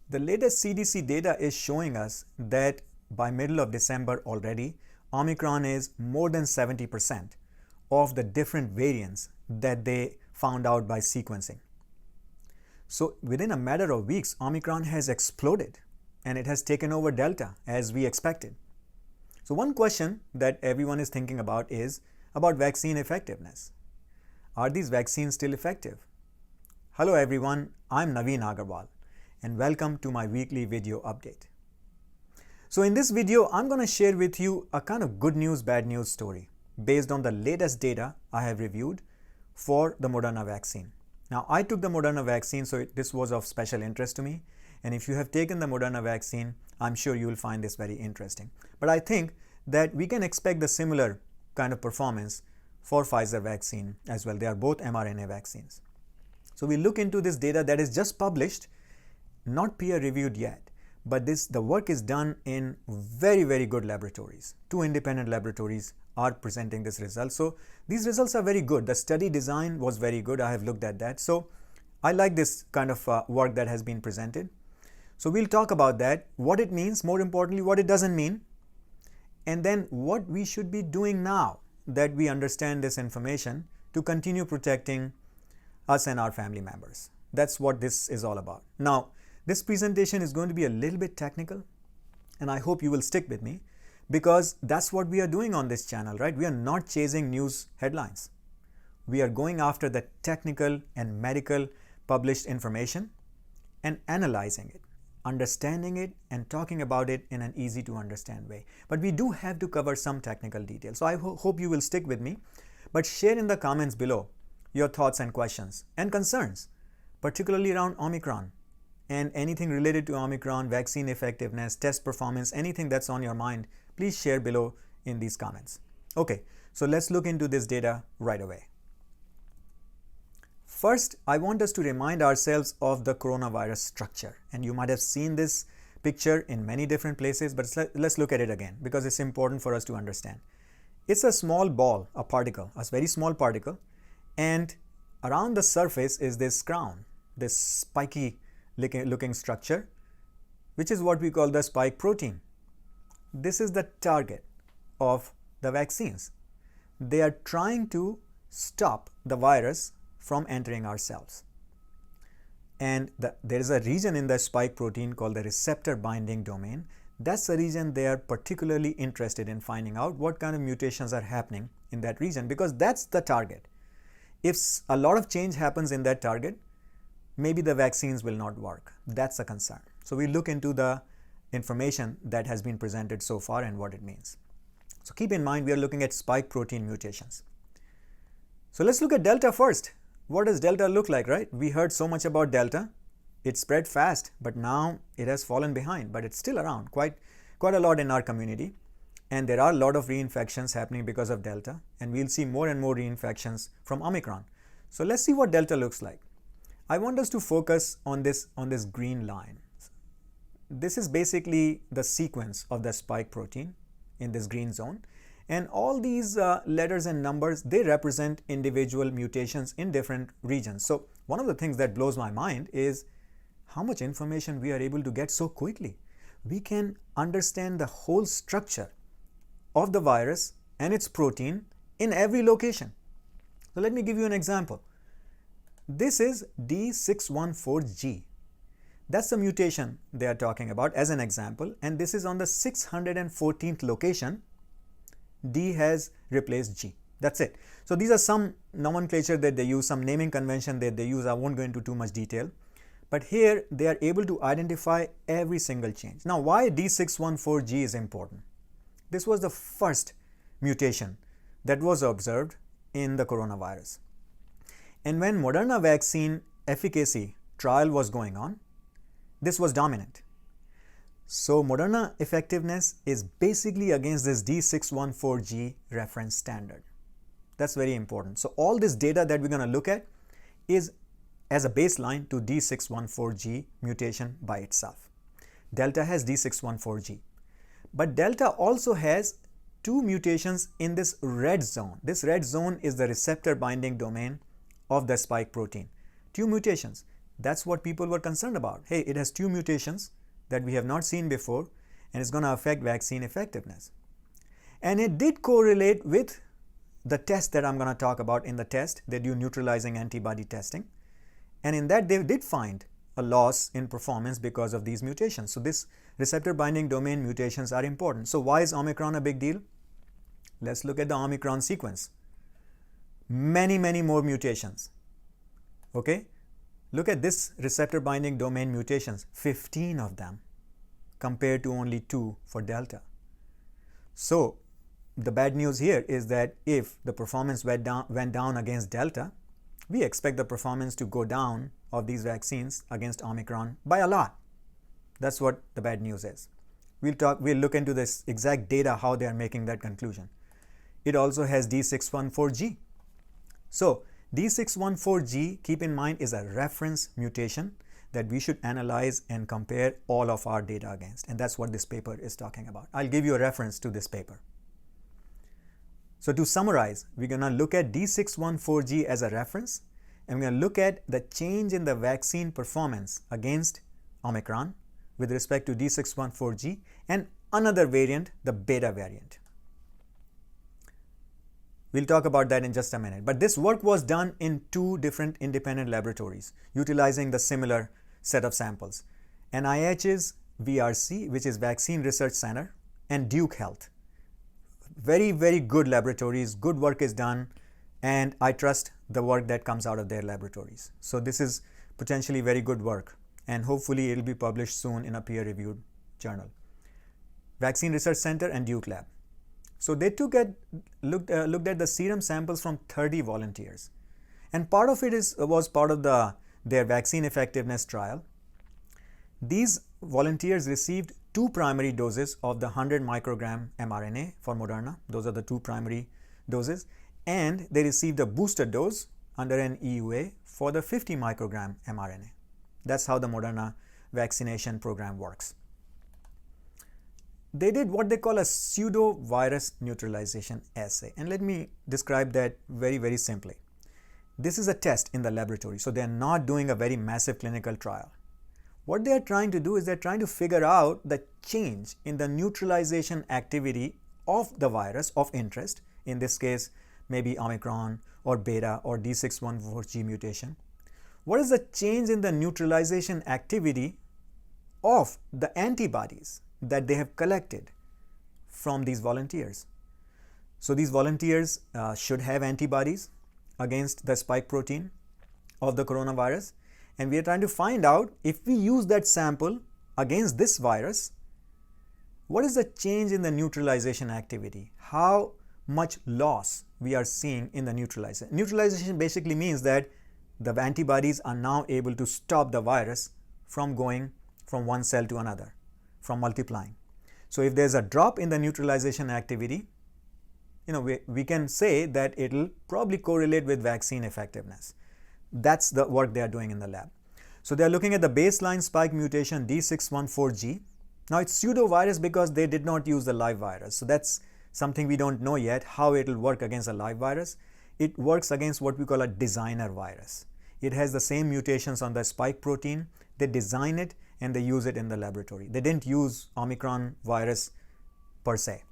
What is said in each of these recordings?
The latest CDC data is showing us that by middle of December already, Omicron is more than 70% of the different variants that they found out by sequencing. So within a matter of weeks, Omicron has exploded and it has taken over Delta as we expected. So one question that everyone is thinking about is about vaccine effectiveness. Are these vaccines still effective? Hello everyone, I'm Naveen Agarwal and welcome to my weekly video update. So in this video, I'm going to share with you a kind of good news, bad news story based on the latest data I have reviewed for the Moderna vaccine. Now, I took the Moderna vaccine, so this was of special interest to me. And if you have taken the Moderna vaccine, I'm sure you will find this very interesting. But I think that we can expect the similar kind of performance for Pfizer vaccine as well. They are both mRNA vaccines. So we look into this data that is just published, not peer reviewed yet, but the work is done in very, very good laboratories. 2 independent laboratories are presenting this result. So these results are very good. The study design was very good. I have looked at that. So I like this kind of work that has been presented. So we'll talk about that, what it means, more importantly, what it doesn't mean, and then what we should be doing now that we understand this information to continue protecting us and our family members. That's what this is all about. Now, this presentation is going to be a little bit technical, and I hope you will stick with me because that's what we are doing on this channel, right? We are not chasing news headlines. We are going after the technical and medical published information and analyzing it, understanding it, and talking about it in an easy to understand way. But we do have to cover some technical details. So I hope you will stick with me, but share in the comments below your thoughts and questions and concerns, particularly around Omicron and anything related to Omicron, vaccine effectiveness, test performance, anything that's on your mind, please share below in these comments. Okay, so let's look into this data right away. First, I want us to remind ourselves of the coronavirus structure. And you might have seen this picture in many different places, but let's look at it again because it's important for us to understand. It's a small ball, a particle, a very small particle, and around the surface is this crown, this spiky looking structure, which is what we call the spike protein. This is the target of the vaccines. They are trying to stop the virus from entering our cells. And there is a region in the spike protein called the receptor binding domain. That's the region they are particularly interested in finding out what kind of mutations are happening in that region because that's the target. If a lot of change happens in that target, maybe the vaccines will not work. That's a concern. So we look into the information that has been presented so far and what it means. So keep in mind, we are looking at spike protein mutations. So let's look at Delta first. What does Delta look like, right? We heard so much about Delta. It spread fast, but now it has fallen behind, but it's still around quite a lot in our community. And there are a lot of reinfections happening because of Delta, and we'll see more and more reinfections from Omicron. So let's see what Delta looks like. I want us to focus on this green line. This is basically the sequence of the spike protein in this green zone. And all these letters and numbers, they represent individual mutations in different regions. So one of the things that blows my mind is how much information we are able to get so quickly. We can understand the whole structure of the virus and its protein in every location. So let me give you an example. This is D614G. That's the mutation they are talking about as an example, and this is on the 614th location. D has replaced G. That's it. So these are some nomenclature that they use, some naming convention that they use. I won't go into too much detail. But here they are able to identify every single change. Now, why D614G is important? This was the first mutation that was observed in the coronavirus. And when Moderna vaccine efficacy trial was going on, this was dominant. So Moderna effectiveness is basically against this D614G reference standard. That's very important. So all this data that we're going to look at is as a baseline to D614G mutation by itself. Delta has D614G. But Delta also has 2 mutations in this red zone. This red zone is the receptor binding domain of the spike protein. 2 mutations. That's what people were concerned about. Hey, it has 2 mutations that we have not seen before, and it's going to affect vaccine effectiveness. And it did correlate with the test that I'm going to talk about. In the test, they do neutralizing antibody testing. And in that, they did find a loss in performance because of these mutations. So this receptor binding domain mutations are important. So why is Omicron a big deal? Let's look at the Omicron sequence. Many more mutations. Okay? Look at this receptor binding domain mutations, 15 of them compared to only 2 for Delta. So the bad news here is that if the performance went down against Delta, we expect the performance to go down of these vaccines against Omicron by a lot. That's what the bad news is. We'll look into this exact data, how they are making that conclusion. It also has D614G. So D614G, keep in mind, is a reference mutation that we should analyze and compare all of our data against. And that's what this paper is talking about. I'll give you a reference to this paper. So to summarize, we're going to look at D614G as a reference, and we're going to look at the change in the vaccine performance against Omicron with respect to D614G and another variant, the beta variant. We'll talk about that in just a minute. But this work was done in 2 different independent laboratories utilizing the similar set of samples. NIH's VRC, which is Vaccine Research Center, and Duke Health. Very good laboratories, good work is done, and I trust the work that comes out of their laboratories. So this is potentially very good work, and hopefully it will be published soon in a peer-reviewed journal. Vaccine Research Center and Duke Lab. So they looked at the serum samples from 30 volunteers, and part of it was part of their vaccine effectiveness trial. These volunteers received 2 primary doses of the 100 microgram mRNA for Moderna. Those are the 2 primary doses, and they received a booster dose under an EUA for the 50 microgram mRNA. That's how the Moderna vaccination program works. They did what they call a pseudo virus neutralization assay, and let me describe that very simply. This is a test in the laboratory, so they're not doing a very massive clinical trial. What they are trying to do is they're trying to figure out the change in the neutralization activity of the virus of interest, in this case maybe Omicron or beta or D614G mutation. What is the change in the neutralization activity of the antibodies that they have collected from these volunteers? So these volunteers should have antibodies against the spike protein of the coronavirus, and we are trying to find out, if we use that sample against this virus, what is the change in the neutralization activity? How much loss we are seeing in the neutralization? Neutralization basically means that the antibodies are now able to stop the virus from going from one cell to another, from multiplying. So if there's a drop in the neutralization activity, we can say that it'll probably correlate with vaccine effectiveness. That's the work they are doing in the lab. So they are looking at the baseline spike mutation D614G. Now it's pseudovirus because they did not use the live virus. So that's something we don't know yet, how it will work against a live virus. It works against what we call a designer virus. It has the same mutations on the spike protein. They design it and they use it in the laboratory. They didn't use Omicron virus per se.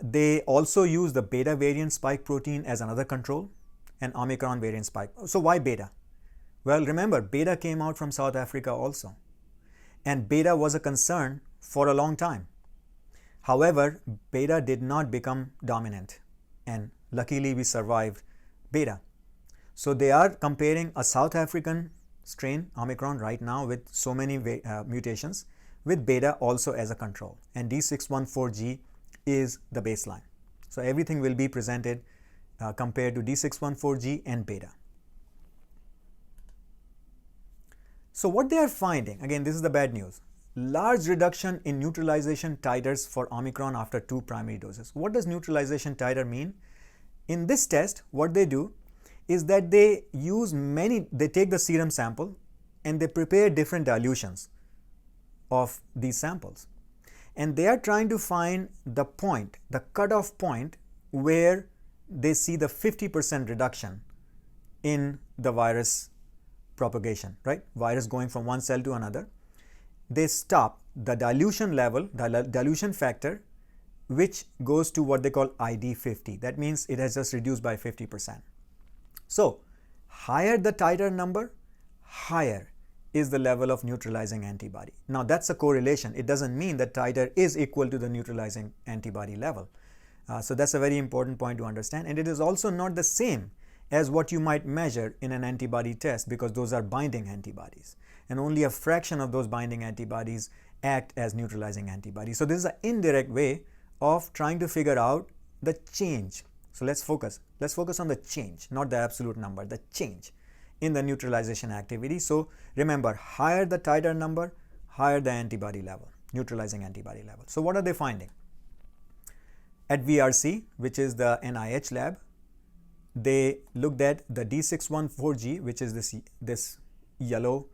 They also use the beta variant spike protein as another control, and Omicron variant spike. So why beta? Well, remember, beta came out from South Africa also, and beta was a concern for a long time. However, beta did not become dominant, and luckily we survived beta. So they are comparing a South African strain, Omicron, right now with so many mutations, with beta also as a control, and D614G is the baseline. So everything will be presented compared to D614G and beta. So what they are finding, again, this is the bad news: large reduction in neutralization titers for Omicron after 2 primary doses. What does neutralization titer mean? In this test, what they do is that they take the serum sample and they prepare different dilutions of these samples. And they are trying to find the point, the cutoff point, where they see the 50% reduction in the virus propagation, right? Virus going from one cell to another. They stop the dilution level, the dilution factor, which goes to what they call ID50. That means it has just reduced by 50%. So higher the titer number, higher is the level of neutralizing antibody. Now that's a correlation. It doesn't mean that titer is equal to the neutralizing antibody level. So that's a very important point to understand. And it is also not the same as what you might measure in an antibody test, because those are binding antibodies. And only a fraction of those binding antibodies act as neutralizing antibodies. So this is an indirect way of trying to figure out the change. So let's focus on the change, not the absolute number, the change in the neutralization activity. So remember, higher the titer number, higher the antibody level, neutralizing antibody level. So what are they finding? At VRC, which is the NIH lab, they looked at the D614G, which is this yellow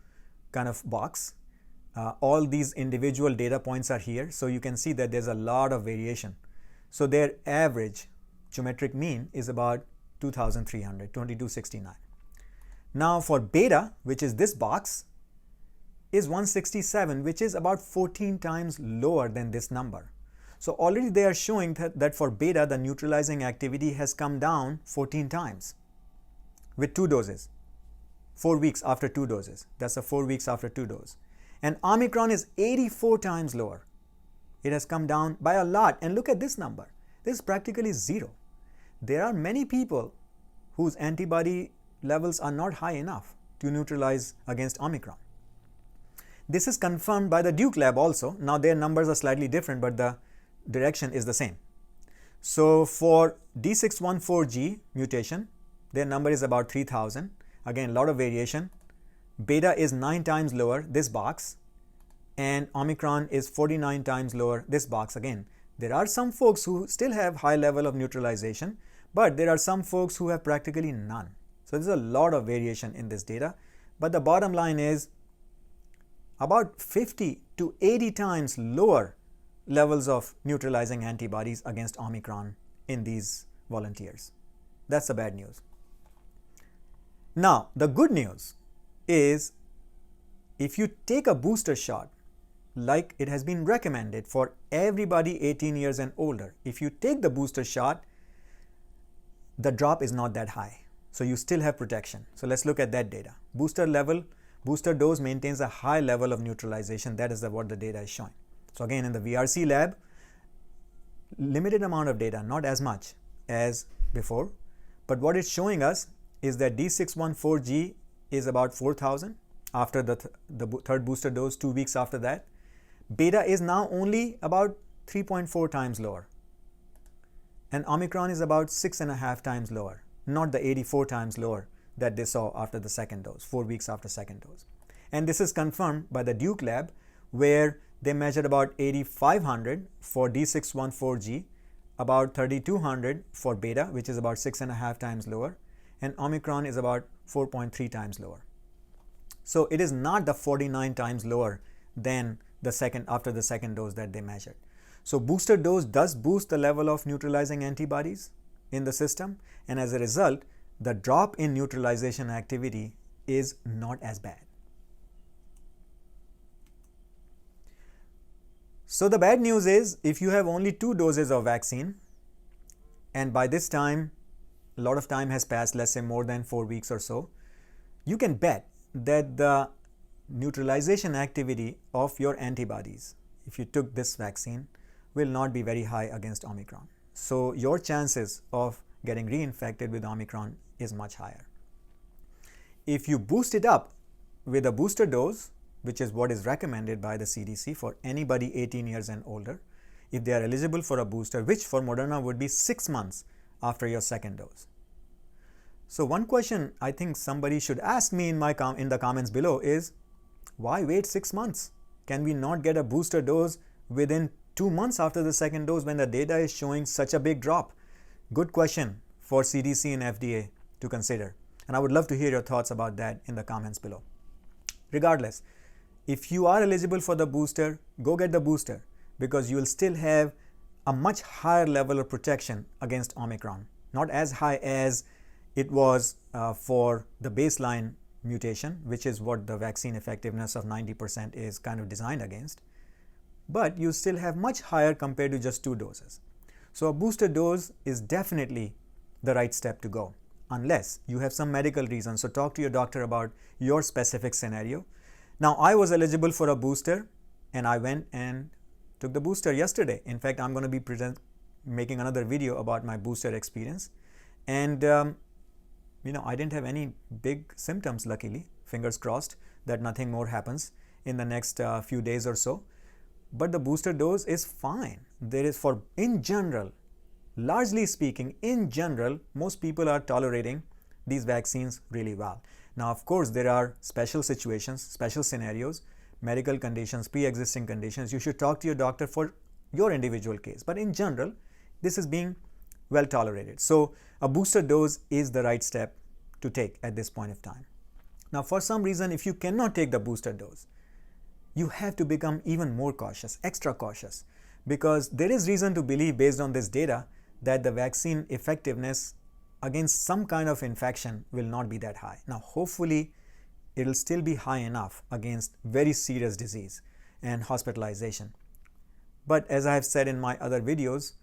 kind of box. All these individual data points are here, so you can see that there's a lot of variation. So their average geometric mean is about 2300, 2269. Now for beta, which is this box, is 167, which is about 14 times lower than this number. So already they are showing that for beta, the neutralizing activity has come down 14 times with 2 doses, 4 weeks after 2 doses. That's 4 weeks after 2 doses. And Omicron is 84 times lower. It has come down by a lot. And look at this number. This is practically zero. There are many people whose antibody levels are not high enough to neutralize against Omicron. This is confirmed by the Duke lab also. Now their numbers are slightly different, but the direction is the same. So for D614G mutation, their number is about 3000. Again, a lot of variation. Beta is 9 times lower, this box, and Omicron is 49 times lower, this box again. There are some folks who still have high level of neutralization, but there are some folks who have practically none. So there's a lot of variation in this data, but the bottom line is about 50 to 80 times lower levels of neutralizing antibodies against Omicron in these volunteers. That's the bad news. Now, the good news is if you take a booster shot, like it has been recommended for everybody 18 years and older, if you take the booster shot, the drop is not that high. So you still have protection. So let's look at that data. Booster dose maintains a high level of neutralization. That is what the data is showing. So again, in the VRC lab, limited amount of data, not as much as before, but what it's showing us is that D614G is about 4000 after the third booster dose, 2 weeks after that. Beta is now only about 3.4 times lower. And Omicron is about 6.5 times lower, not the 84 times lower that they saw after the second dose, 4 weeks after second dose. And this is confirmed by the Duke lab, where they measured about 8500 for D614G, about 3200 for beta, which is about 6.5 times lower, and Omicron is about 4.3 times lower. So it is not the 49 times lower than after the second dose that they measured. So booster dose does boost the level of neutralizing antibodies in the system, and as a result, the drop in neutralization activity is not as bad. So the bad news is, if you have only 2 doses of vaccine, and by this time, a lot of time has passed, let's say more than 4 weeks or so, you can bet that the neutralization activity of your antibodies, if you took this vaccine, will not be very high against Omicron. So your chances of getting reinfected with Omicron is much higher. If you boost it up with a booster dose, which is what is recommended by the CDC for anybody 18 years and older, if they are eligible for a booster, which for Moderna would be 6 months after your second dose. So one question I think somebody should ask me in the comments below is, why wait 6 months? Can we not get a booster dose within 2 months after the second dose when the data is showing such a big drop? Good question for CDC and FDA to consider. And I would love to hear your thoughts about that in the comments below. Regardless, if you are eligible for the booster, go get the booster, because you will still have a much higher level of protection against Omicron. Not as high as it was for the baseline mutation, which is what the vaccine effectiveness of 90% is kind of designed against, but you still have much higher compared to just 2 doses. So a booster dose is definitely the right step to go, unless you have some medical reason. So talk to your doctor about your specific scenario. Now, I was eligible for a booster and I went and took the booster yesterday. In fact, I'm going to be making another video about my booster experience. And I didn't have any big symptoms, luckily. Fingers crossed that nothing more happens in the next few days or so. But the booster dose is fine. There is, in general, largely speaking, in general, most people are tolerating these vaccines really well. Now, of course, there are special situations, special scenarios, medical conditions, pre-existing conditions. You should talk to your doctor for your individual case. But in general, this is being well tolerated. So a booster dose is the right step to take at this point of time. Now, for some reason, if you cannot take the booster dose, you have to become even more cautious, extra cautious, because there is reason to believe, based on this data, that the vaccine effectiveness against some kind of infection will not be that high. Now, hopefully, it will still be high enough against very serious disease and hospitalization. But as I have said in my other videos,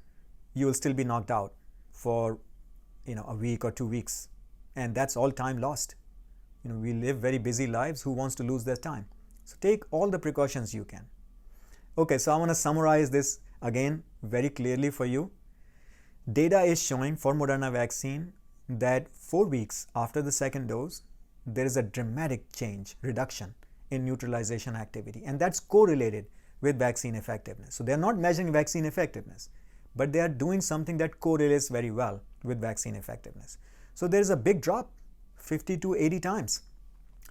you will still be knocked out for a week or 2 weeks, and that's all time lost. We live very busy lives. Who wants to lose their time? So take all the precautions you can. Okay, so I want to summarize this again very clearly for you. Data is showing for Moderna vaccine that 4 weeks after the second dose, there is a dramatic reduction in neutralization activity, and that's correlated with vaccine effectiveness. So they're not measuring vaccine effectiveness, but they are doing something that correlates very well with vaccine effectiveness. So there is a big drop, 50 to 80 times.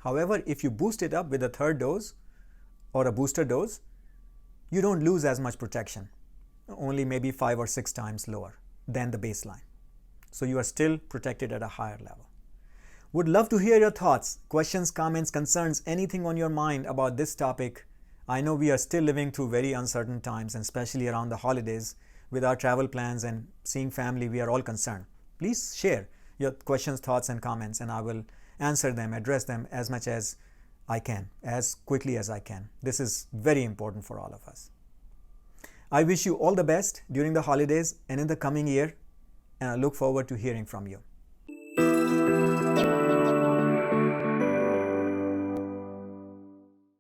However, if you boost it up with a third dose or a booster dose, you don't lose as much protection, only maybe 5 or 6 times lower than the baseline. So you are still protected at a higher level. Would love to hear your thoughts, questions, comments, concerns, anything on your mind about this topic. I know we are still living through very uncertain times, and especially around the holidays with our travel plans and seeing family, we are all concerned. Please share your questions, thoughts, and comments, and I will answer them, address them as much as I can, as quickly as I can. This is very important for all of us. I wish you all the best during the holidays and in the coming year, and I look forward to hearing from you.